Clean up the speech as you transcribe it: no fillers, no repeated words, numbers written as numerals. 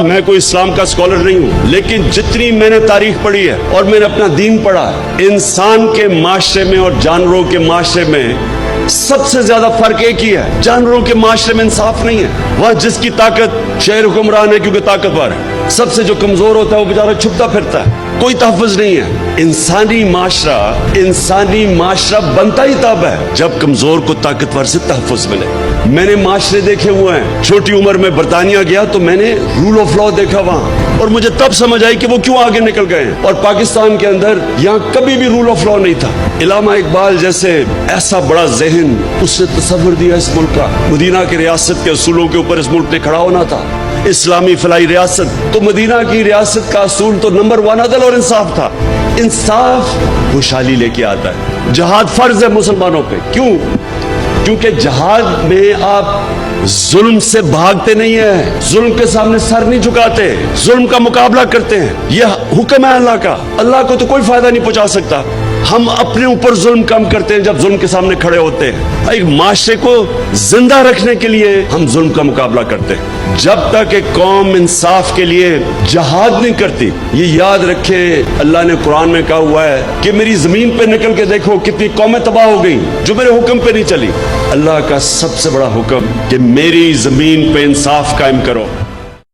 میں کوئی اسلام کا اسکالر نہیں ہوں، لیکن جتنی میں نے تاریخ پڑھی ہے اور میں نے اپنا دین پڑھا ہے، انسان کے معاشرے میں اور جانوروں کے معاشرے میں سب سے زیادہ فرق ایک ہی ہے، جانوروں کے معاشرے میں انصاف نہیں ہے۔ وہاں جس کی طاقت شہر حکمران ہے کیونکہ طاقتور ہے، سب سے جو کمزور ہوتا ہے وہ بیچارہ چھپتا پھرتا ہے، کوئی تحفظ نہیں ہے۔ انسانی معاشرہ بنتا ہی تب ہے جب کمزور کو طاقتور سے تحفظ ملے۔ میں نے معاشرے دیکھے ہوئے ہیں، چھوٹی عمر میں برطانیہ گیا تو میں نے رول آف لا دیکھا وہاں، اور مجھے تب سمجھ آئی کہ وہ کیوں آگے نکل گئے ہیں۔ اور پاکستان کے اندر یہاں کبھی بھی رول آف لا نہیں تھا۔ علامہ اقبال جیسے ایسا بڑا ذہن، اس نے تصور دیا اس ملک کا، مدینہ کی ریاست کے اصولوں کے اوپر اس ملک نے کھڑا ہونا تھا۔ اسلامی فلاحی ریاست، تو مدینہ کی ریاست کا اصول تو نمبر 1 عدل اور انصاف تھا۔ انصاف خوشحالی لے کے آتا ہے۔ جہاد فرض ہے مسلمانوں پہ، کیونکہ جہاد میں آپ ظلم سے بھاگتے نہیں ہیں، ظلم کے سامنے سر نہیں جھکاتے، ظلم کا مقابلہ کرتے ہیں۔ یہ حکم ہے اللہ کا، اللہ کو تو کوئی فائدہ نہیں پہنچا سکتا۔ ہم اپنے اوپر ظلم کم کرتے ہیں جب ظلم کے سامنے کھڑے ہوتے ہیں۔ ایک معاشرے کو زندہ رکھنے کے لیے ہم ظلم کا مقابلہ کرتے ہیں۔ جب تک ایک قوم انصاف کے لیے جہاد نہیں کرتی، یہ یاد رکھے اللہ نے قرآن میں کہا ہوا ہے کہ میری زمین پہ نکل کے دیکھو کتنی قومیں تباہ ہو گئی جو میرے حکم پہ نہیں چلی۔ اللہ کا سب سے بڑا حکم کہ میری زمین پہ انصاف قائم کرو۔